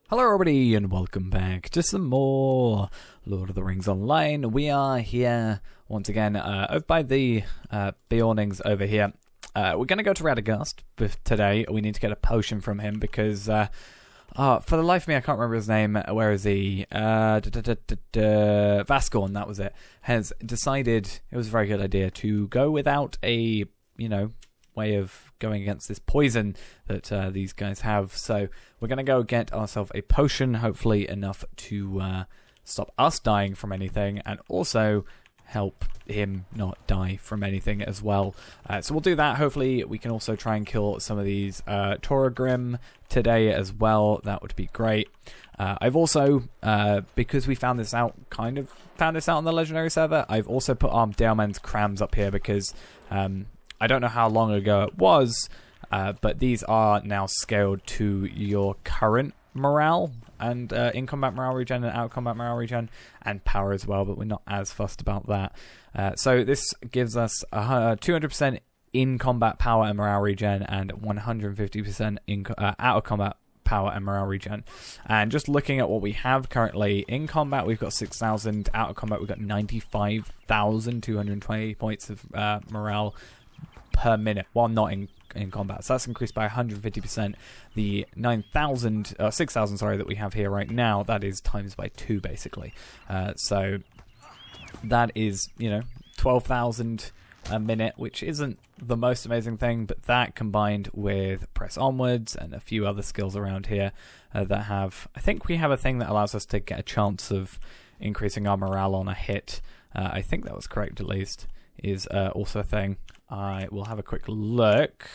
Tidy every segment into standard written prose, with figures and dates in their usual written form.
Hello everybody and welcome back to some more Lord of the Rings Online. We are here once again over by the Beornings over here. We're going to go to Radagast today. We need to get a potion from him because for the life of me I can't remember his name. Where is he? Vaskorn, that was it. Has decided it was a very good idea to go without a, way of going against this poison that these guys have. So we're going to go get ourselves a potion, hopefully enough to stop us dying from anything and also help him not die from anything as well. So we'll do that. Hopefully we can also try and kill some of these Toragrim today as well. That would be great. I've also, because we found this out on the Legendary server, I've also put our Daleman's Crams up here because I don't know how long ago it was, but these are now scaled to your current morale and in-combat morale regen and out-combat morale regen and power as well, but we're not as fussed about that. So this gives us 200% in-combat power and morale regen and 150% out-of-combat power and morale regen. And just looking at what we have currently in combat, we've got 6,000. Out of combat, we've got 95,220 points of morale per minute while not in combat. So that's increased by 150%. The 6,000 that we have here right now, that is times by 2 basically. So that is 12,000 a minute, which isn't the most amazing thing, but that combined with press onwards and a few other skills around here that have, I think we have a thing that allows us to get a chance of increasing our morale on a hit. I think that was correct at least, is also a thing. I will have a quick look.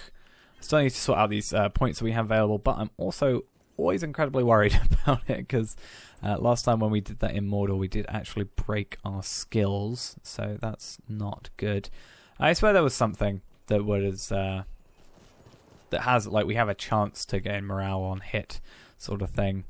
I still need to sort out these points that we have available, but I'm also always incredibly worried about it because last time when we did that in Mordor, we did actually break our skills, so that's not good. I swear there was something that was that has, like, we have a chance to gain morale on hit sort of thing.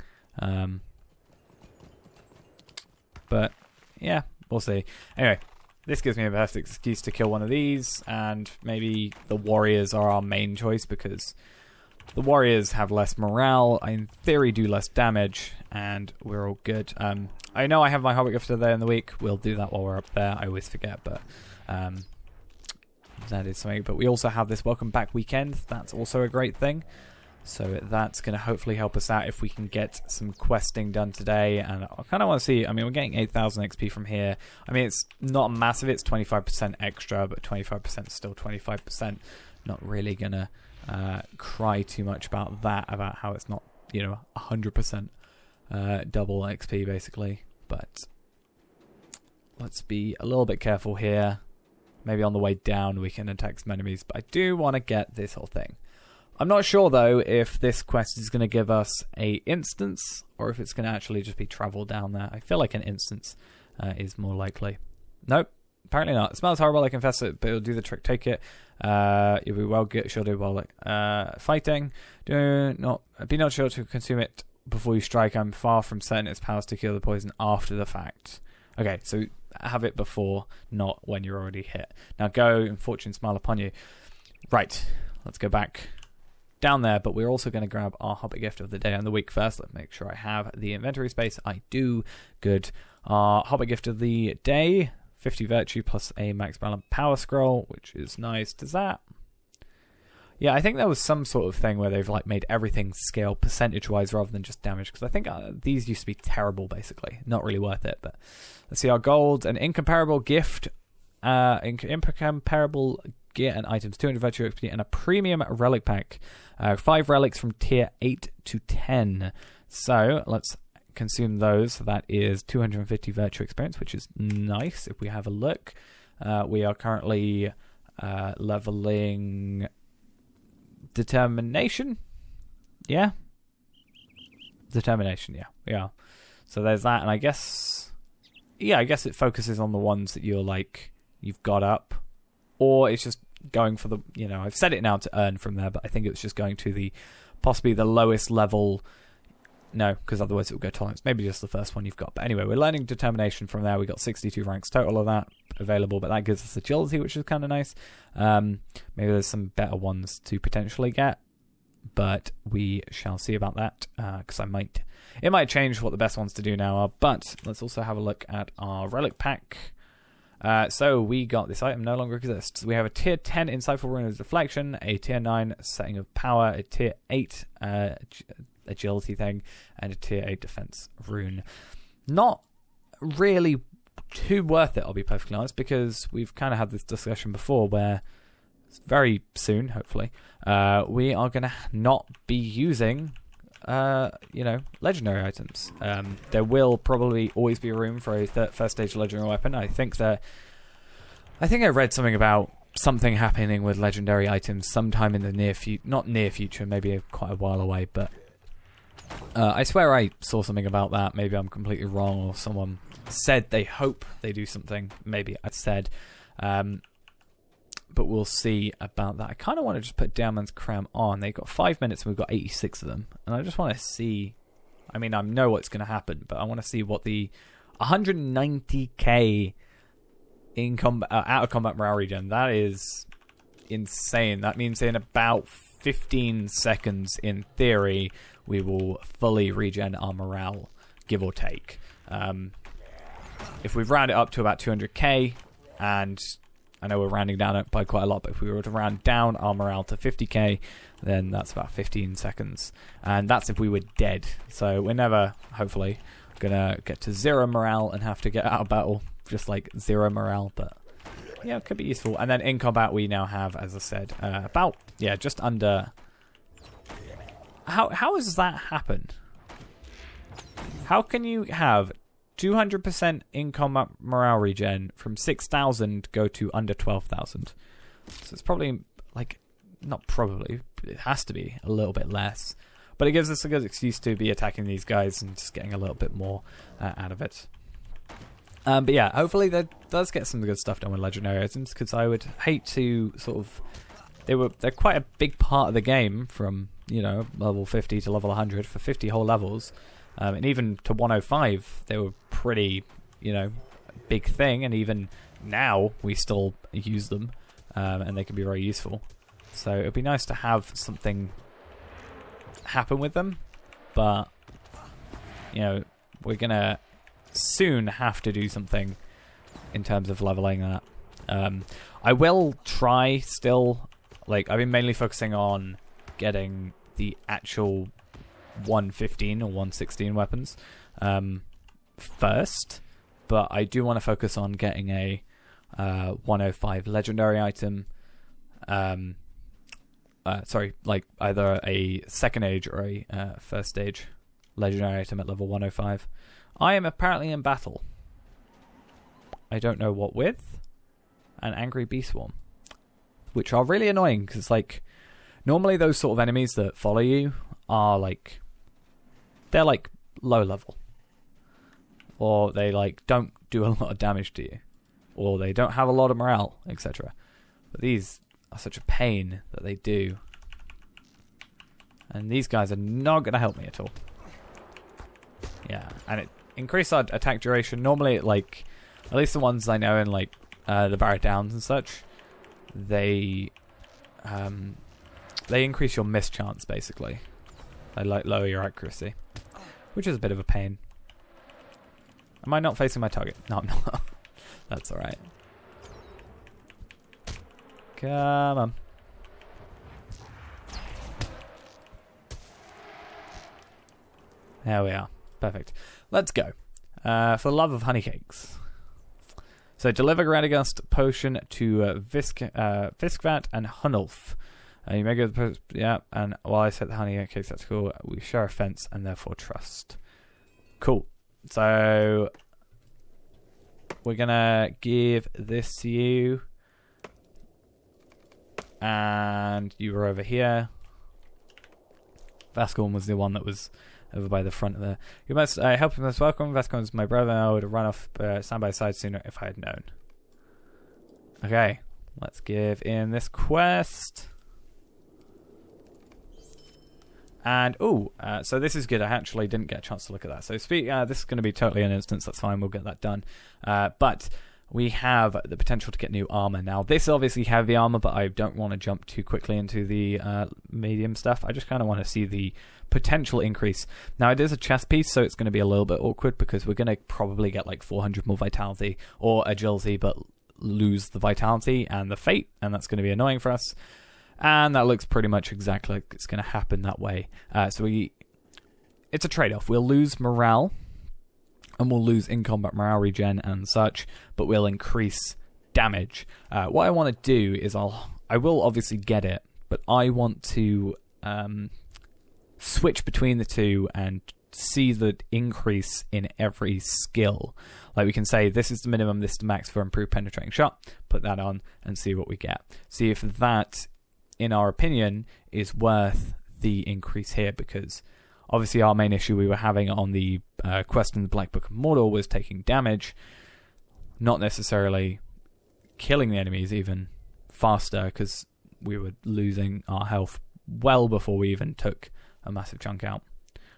But yeah, we'll see. Anyway, this gives me a perfect excuse to kill one of these, and maybe the warriors are our main choice because the warriors have less morale, in theory do less damage, and we're all good. I know I have my Hobbit Gifter there in the week. We'll do that while we're up there. I always forget, but that is something. But we also have this Welcome Back weekend. That's also a great thing. So that's going to hopefully help us out if we can get some questing done today. And I kind of want to see, we're getting 8,000 XP from here. It's not massive, it's 25% extra, but 25% is still 25%. Not really going to cry too much about that, about how it's not, 100% double XP basically. But let's be a little bit careful here. Maybe on the way down we can attack some enemies, but I do want to get this whole thing. I'm not sure though if this quest is going to give us a instance or if it's going to actually just be travel down there. I feel like an instance is more likely. Nope, apparently not. It smells horrible, I confess it, but it'll do the trick. Take it. You'll be well good. She'll do well. Fighting. Be not sure to consume it before you strike. I'm far from certain its powers to kill the poison after the fact. Okay, so have it before, not when you're already hit. Now go and fortune smile upon you. Right, let's go back down there, but we're also going to grab our Hobbit Gift of the day and the week first. Let's make sure I have the inventory space. I do. Good. Our Hobbit Gift of the day, 50 virtue plus a max balance power scroll, which is nice. Does that? Yeah, I think there was some sort of thing where they've made everything scale percentage-wise rather than just damage, because I think these used to be terrible, basically. Not really worth it, but let's see our gold. An incomparable gift, incomparable gear and items, 200 virtue XP, and a premium relic pack. 5 relics from tier 8 to 10. So let's consume those. So that is 250 virtue experience, which is nice. If we have a look, we are currently leveling determination. Yeah, determination. Yeah. So there's that, and I guess it focuses on the ones that you've got up. Or it's just going for the, I've set it now to earn from there, but I think it's just going to possibly the lowest level. No, because otherwise it will go tolerance. Maybe just the first one you've got. But anyway, we're learning determination from there. We got 62 ranks total of that available, but that gives us agility, which is kind of nice. Maybe there's some better ones to potentially get. but we shall see about that, because it might change what the best ones to do now are. But let's also have a look at our relic pack. So we got this item no longer exists. We have a tier 10 insightful rune of deflection, a tier 9 setting of power, a tier 8 agility thing, and a tier 8 defense rune. Not really too worth it, I'll be perfectly honest, because we've kind of had this discussion before where very soon, hopefully, we are going to not be using legendary items. There will probably always be room for a first stage legendary weapon. I think I read something about something happening with legendary items sometime in the not near future, maybe quite a while away, but I swear I saw something about that. Maybe I'm completely wrong, or someone said they hope they do something. Maybe I said, but we'll see about that. I kind of want to just put Downman's Crown on. They've got 5 minutes and we've got 86 of them. And I just want to see... I mean, I know what's going to happen, but I want to see what the 190k out-of-combat morale regen. That is insane. That means in about 15 seconds, in theory, we will fully regen our morale, give or take. If we round it up to about 200k, and... I know we're rounding down it by quite a lot, but if we were to round down our morale to 50k, then that's about 15 seconds. And that's if we were dead. So we're never, hopefully, going to get to 0 morale and have to get out of battle just like 0 morale. But yeah, it could be useful. And then in combat, we now have, as I said, just under... How has that happened? How can you have 200% in combat morale regen from 6,000 go to under 12,000? So it's probably, not probably, it has to be a little bit less. But it gives us a good excuse to be attacking these guys and just getting a little bit more out of it. But yeah, hopefully that does get some good stuff done with legendary items, because I would hate to sort of... They're quite a big part of the game from, level 50 to level 100 for 50 whole levels. And even to 105, they were pretty, big thing. And even now, we still use them. And they can be very useful. So it would be nice to have something happen with them. But, we're going to soon have to do something in terms of leveling that. I will try still. I've been mainly focusing on getting the actual 115 or 116 weapons first, but I do want to focus on getting a 105 legendary item. Either a second age or a first stage legendary item at level 105. I am apparently in battle. I don't know what with. An angry bee swarm, which are really annoying because normally those sort of enemies that follow you are they're low level, or they don't do a lot of damage to you, or they don't have a lot of morale, etc. But these are such a pain that they do, and these guys are not going to help me at all. Yeah, and it increases our attack duration. Normally, at least the ones I know in the Barret Downs and such, they increase your miss chance basically. They lower your accuracy, which is a bit of a pain. Am I not facing my target? No, I'm not. That's alright. Come on. There we are. Perfect. Let's go. For the love of honeycakes. So deliver Radagast potion to Fiskvat and Hunulf. You may go to the post, yeah, and while I set the honey cakes, that's cool. We share a fence and therefore trust. Cool. So we're gonna give this to you, and you were over here. Vaskorn was the one that was over by the front of the... You must help him as welcome. Vaskorn's my brother, and I would have run off side by side sooner if I had known. Okay, let's give in this quest. And, so this is good. I actually didn't get a chance to look at that. So this is going to be totally an instance. That's fine. We'll get that done. But we have the potential to get new armor. Now, this is obviously heavy armor, but I don't want to jump too quickly into the medium stuff. I just kind of want to see the potential increase. Now, it is a chest piece, so it's going to be a little bit awkward because we're going to probably get like 400 more vitality or agility, but lose the vitality and the fate, and that's going to be annoying for us. And that looks pretty much exactly like it's going to happen that way. It's a trade-off. We'll lose morale, and we'll lose in-combat morale regen and such, but we'll increase damage. What I want to do is I will obviously get it, but I want to switch between the two and see the increase in every skill. Like we can say, this is the minimum, this is the max for improved penetrating shot, put that on and see what we get. See if that, in our opinion, is worth the increase here, because obviously our main issue we were having on the quest in the Black Book of Mordor was taking damage, not necessarily killing the enemies even faster, because we were losing our health well before we even took a massive chunk out.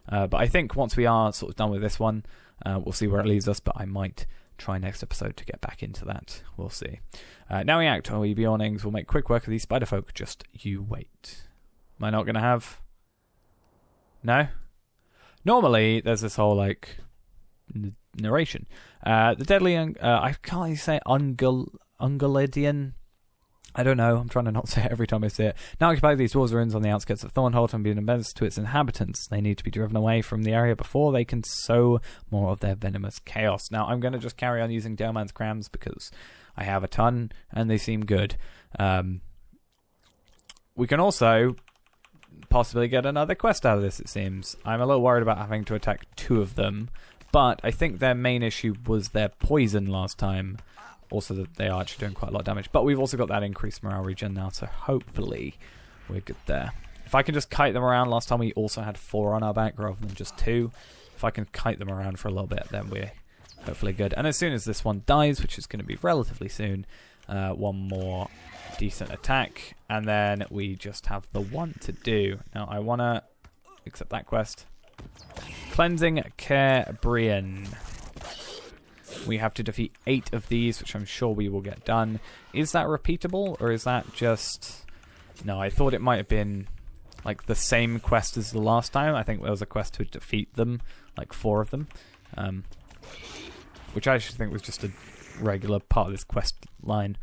But I think once we are sort of done with this one, we'll see where it leaves us, but I might try next episode to get back into that. We'll see. Now we act, we be awnings, we'll make quick work of these spider folk, just you wait. Am I not going to have... No? Normally, there's this whole, like, narration. The deadly, I can't really say Ungolidian. I don't know. I'm trying to not say it every time I say it. Now occupy these dwarves' ruins on the outskirts of Thornholt and be an menace to its inhabitants. They need to be driven away from the area before they can sow more of their venomous chaos. Now, I'm going to just carry on using Daleman's crams because I have a ton and they seem good. We can also possibly get another quest out of this, it seems. I'm a little worried about having to attack two of them, but I think their main issue was their poison last time. Also, that they are actually doing quite a lot of damage. But we've also got that increased morale regen now, so hopefully we're good there. If I can just kite them around, last time we also had 4 on our back rather than just 2. If I can kite them around for a little bit, then we're hopefully good. And as soon as this one dies, which is going to be relatively soon, one more decent attack, and then we just have the one to do. Now, I want to accept that quest. Cleansing Kér Bréin. We have to defeat 8 of these, which I'm sure we will get done. Is that repeatable, or is that just... No, I thought it might have been like the same quest as the last time. I think there was a quest to defeat them, like 4 of them. Which I actually think was just a regular part of this quest line.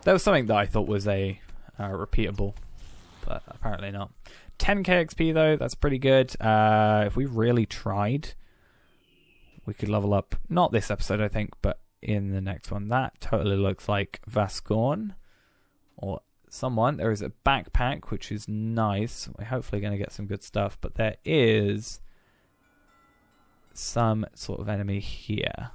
There was something that I thought was a repeatable, but apparently not. 10k XP though, that's pretty good. If we really tried... we could level up, not this episode I think, but in the next one. That totally looks like Vaskorn or someone. There is a backpack, which is nice. We're hopefully going to get some good stuff, but there is some sort of enemy here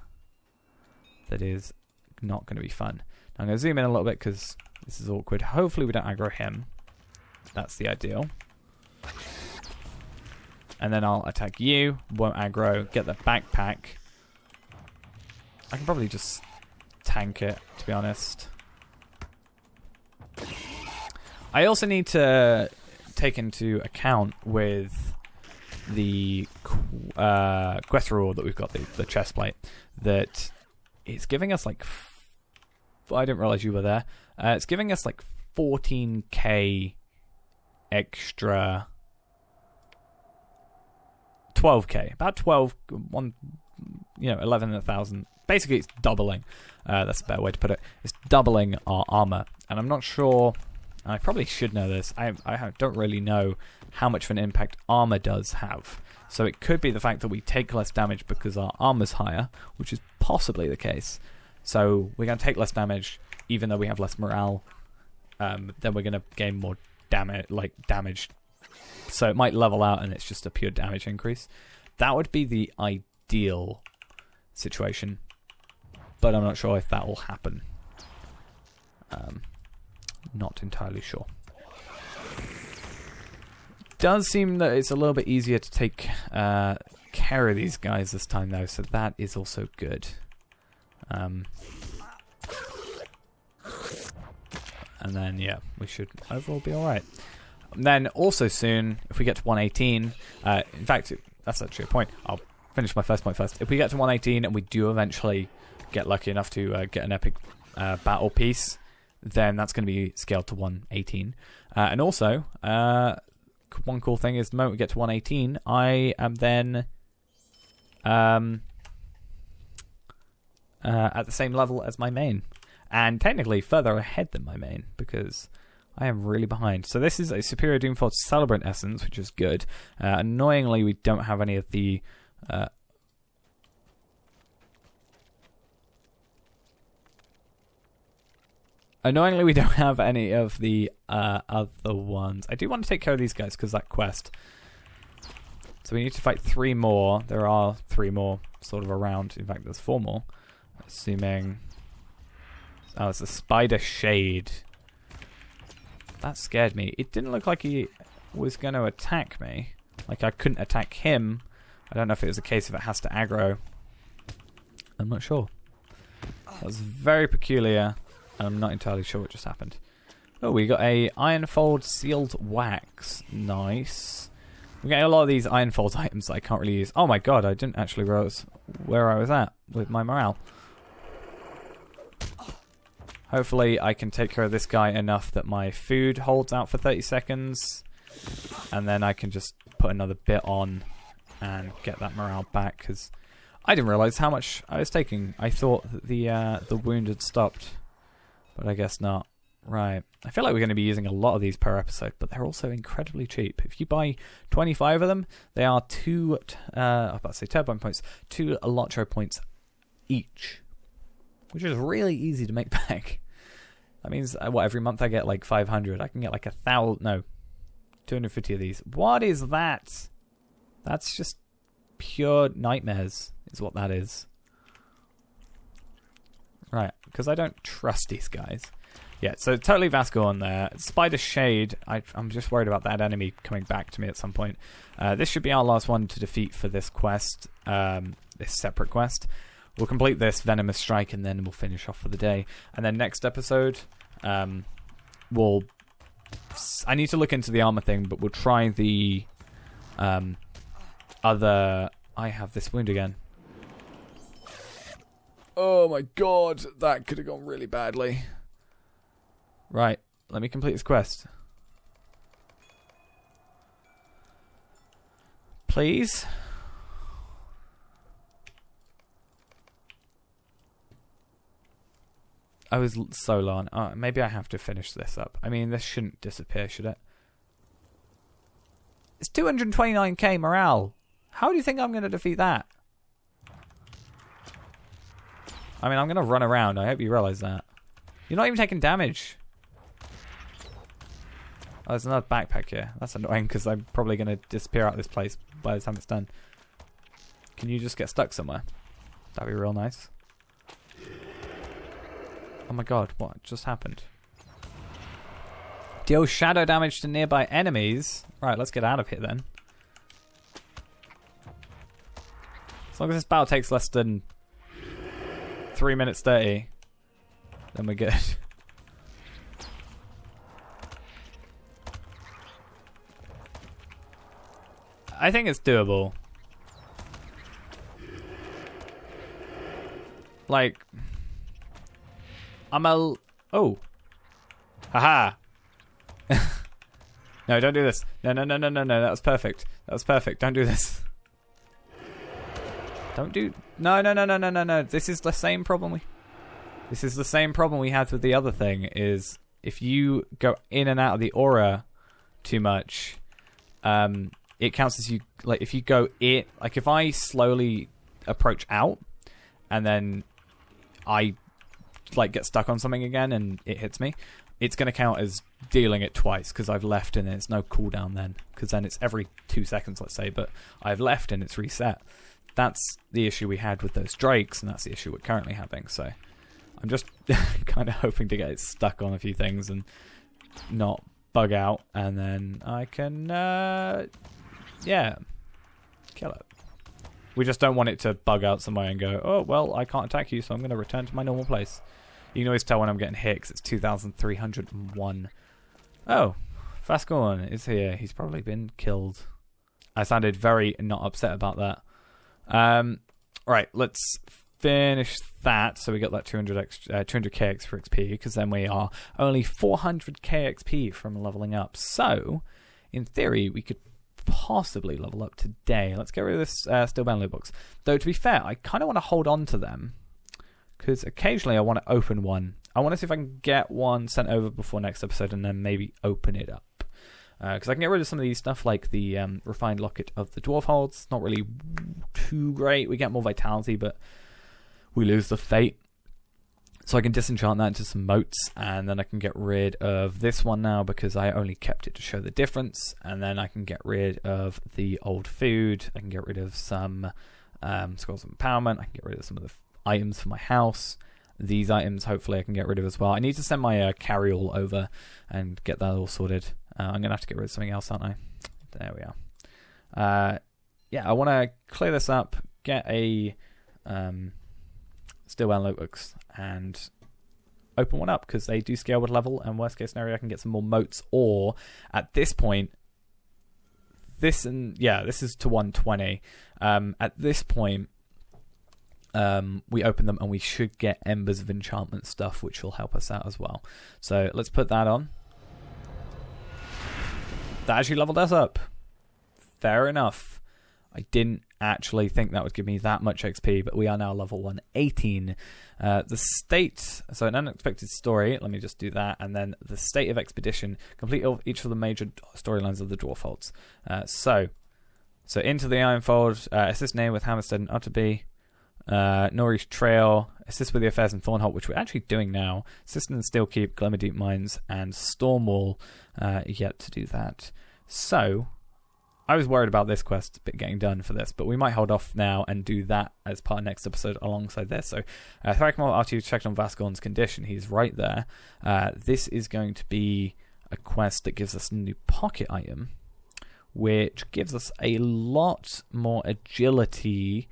that is not going to be fun. Now I'm going to zoom in a little bit because this is awkward. Hopefully we don't aggro him. That's the ideal. And then I'll attack you, won't aggro, get the backpack. I can probably just tank it, to be honest. I also need to take into account with the quest reward that we've got, the chest plate, that it's giving us like... I didn't realize you were there. It's giving us like 14k extra... 12k, about 11,000. Basically, it's doubling. That's a better way to put it. It's doubling our armor, and I'm not sure. I probably should know this. I don't really know how much of an impact armor does have. So it could be the fact that we take less damage because our armor's higher, which is possibly the case. So we're going to take less damage, even though we have less morale. Then we're going to gain more damage. So it might level out and it's just a pure damage increase. That would be the ideal situation. But I'm not sure if that will happen. Not entirely sure. Does seem that it's a little bit easier to take care of these guys this time though. So that is also good. And then, yeah, we should overall be alright. Then also soon, if we get to 118, in fact, that's actually a point. I'll finish my first point first. If we get to 118 and we do eventually get lucky enough to get an epic battle piece, then that's going to be scaled to 118. And also, one cool thing is the moment we get to 118, I am then at the same level as my main. And technically further ahead than my main, because I am really behind. So this is a Superior Doomfall Celebrant Essence, which is good. Annoyingly, we don't have any of the... Annoyingly, we don't have any of the other ones. I do want to take care of these guys because that quest. So we need to fight 3 more. There are 3 more sort of around. In fact, there's 4 more. Assuming... Oh, it's a Spider Shade. That scared me. It didn't look like he was going to attack me. Like I couldn't attack him. I don't know if it was a case of it has to aggro. I'm not sure. That was very peculiar. I'm not entirely sure what just happened. Oh, we got a Ironfold Sealed Wax. Nice. We're getting a lot of these Ironfold items that I can't really use. Oh my god, I didn't actually realize where I was at with my morale. Hopefully I can take care of this guy enough that my food holds out for 30 seconds. And then I can just put another bit on and get that morale back. Because I didn't realize how much I was taking. I thought that the wound had stopped. But I guess not. Right. I feel like we're going to be using a lot of these per episode. But they're also incredibly cheap. If you buy 25 of them, they are 2... I was about to say turbine points. 2 LOTRO points each. Which is really easy to make back. That means, what, every month I get like 500. I can get like 1,000, no, 250 of these. What is that? That's just pure nightmares, is what that is. Right, because I don't trust these guys. Yeah, so totally Vaskorn there. Spider Shade, I'm just worried about that enemy coming back to me at some point. This should be our last one to defeat for this quest, this separate quest. We'll complete this Venomous Strike and then we'll finish off for the day. And then next episode, I need to look into the armor thing, but we'll try the other... I have this wound again. Oh my god, that could have gone really badly. Right, let me complete this quest. Please? I was so low on... maybe I have to finish this up. I mean, this shouldn't disappear, should it? It's 229k morale. How do you think I'm going to defeat that? I mean, I'm going to run around. I hope you realize that. You're not even taking damage. Oh, there's another backpack here. That's annoying because I'm probably going to disappear out of this place by the time it's done. Can you just get stuck somewhere? That'd be real nice. Oh my god, what just happened? Deal shadow damage to nearby enemies. Right, let's get out of here then. As long as this battle takes less than 3 minutes 30, then we're good. I think it's doable. Like... Oh. Haha. No, don't do this. No. That was perfect. That was perfect. Don't do this. Don't do... No. This is the same problem This is the same problem we had with the other thing, is if you go in and out of the aura too much, it counts as you... Like, if you go in... Like, if I slowly approach out, and then I... like get stuck on something again and it hits me, it's going to count as dealing it twice because I've left and there's no cooldown then, because then it's every 2 seconds, let's say, but I've left and it's reset. That's the issue we had with those drakes, and that's the issue we're currently having. So I'm just kind of hoping to get it stuck on a few things and not bug out, and then I can yeah, kill it. We just don't want it to bug out somewhere and go, oh, well, I can't attack you, so I'm going to return to my normal place. You can always tell when I'm getting hit, 'cause it's 2,301. Oh, Vaskorn is here. He's probably been killed. I sounded very not upset about that. Right, let's finish that, so we got that 200k extra XP, because then we are only 400k XP from leveling up. So, in theory, we could possibly level up today. Let's get rid of this Steelbound loot box. Though, to be fair, I kind of want to hold on to them, because occasionally I want to open one. I want to see if I can get one sent over before next episode, and then maybe open it up. Because I can get rid of some of these stuff, like the refined locket of the dwarf holds. Not really too great. We get more vitality, but we lose the fate. So I can disenchant that into some motes, and then I can get rid of this one now because I only kept it to show the difference. And then I can get rid of the old food. I can get rid of some scrolls of empowerment. I can get rid of some of the items for my house. These items, hopefully, I can get rid of as well. I need to send my carry-all over and get that all sorted. I'm going to have to get rid of something else, aren't I? There we are. Yeah, I want to clear this up, get a Steelbound notebooks, and open one up, because they do scale with level, and worst case scenario, I can get some more motes, or at this point, this is to 120. At this point, we open them, and we should get Embers of Enchantment stuff, which will help us out as well. So let's put that on. That actually leveled us up. Fair enough. I didn't actually think that would give me that much XP, but we are now level 118. The state, so an unexpected story, let me just do that, and then the state of expedition, complete each of the major storylines of the dwarf holds. So into the Ironfold, assist Nain with Hammerstead and Utterby, Norrish Trail, assist with the affairs in Thornholt, which we're actually doing now, assist in Steelkeep, Glimmerdeep Mines, and Stormwall, yet to do that. So, I was worried about this quest bit getting done for this, but we might hold off now and do that as part of next episode alongside this. So, Thrackmore, after you checked on Vaskorn's condition, he's right there. This is going to be a quest that gives us a new pocket item, which gives us a lot more agility,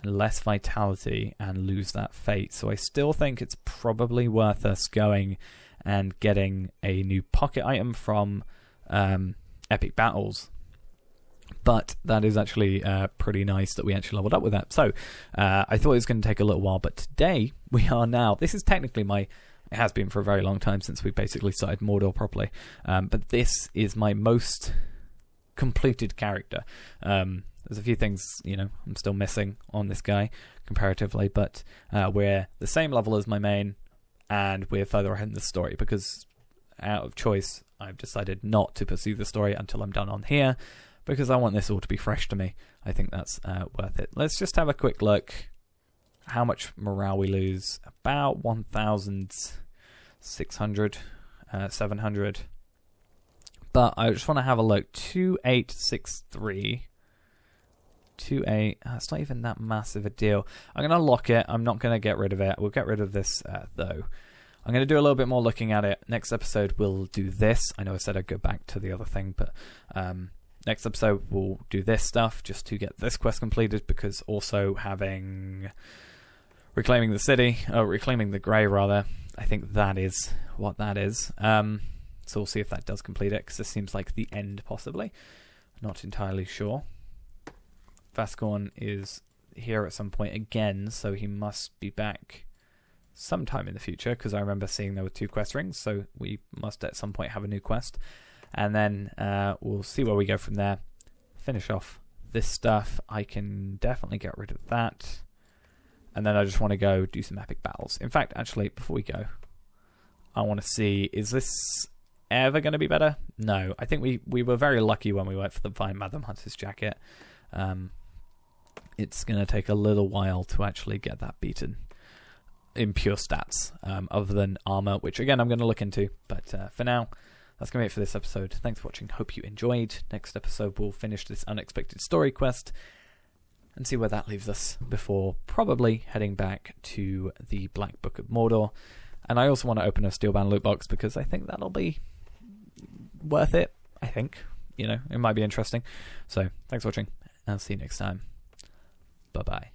less vitality, and lose that fate. So I still think it's probably worth us going and getting a new pocket item from Epic Battles. But that is actually pretty nice that we actually leveled up with that. So I thought it was going to take a little while, but today we are now... This is technically it has been for a very long time since we basically started Mordor properly. But this is my most completed character. There's a few things, I'm still missing on this guy comparatively, but we're the same level as my main, and we're further ahead in the story, because out of choice, I've decided not to pursue the story until I'm done on here, because I want this all to be fresh to me. I think that's worth it. Let's just have a quick look how much morale we lose. About 1,600, 700. But I just want to have a look. 2863. 28. It's not even that massive a deal. I'm going to lock it. I'm not going to get rid of it. We'll get rid of this, though. I'm going to do a little bit more looking at it. Next episode, we'll do this. I know I said I'd go back to the other thing, but next episode, we'll do this stuff just to get this quest completed, because also having reclaiming the grey, rather. I think that is what that is. So we'll see if that does complete it, because this seems like the end, possibly. Not entirely sure. Vaskorn is here at some point again, so he must be back sometime in the future, because I remember seeing there were 2 quest rings, so we must at some point have a new quest. And then we'll see where we go from there. Finish off this stuff. I can definitely get rid of that. And then I just want to go do some epic battles. In fact, actually, before we go, I want to see, is this ever going to be better? No. I think we were very lucky when we went for the Vine Madam Hunter's jacket. It's going to take a little while to actually get that beaten in pure stats, other than armor, which again I'm going to look into. But for now, that's going to be it for this episode. Thanks for watching. Hope you enjoyed. Next episode, we'll finish this unexpected story quest and see where that leaves us before probably heading back to the Black Book of Mordor. And I also want to open a Steelbound loot box, because I think that'll be worth it. I think, it might be interesting. So thanks for watching. I'll see you next time. Bye-bye.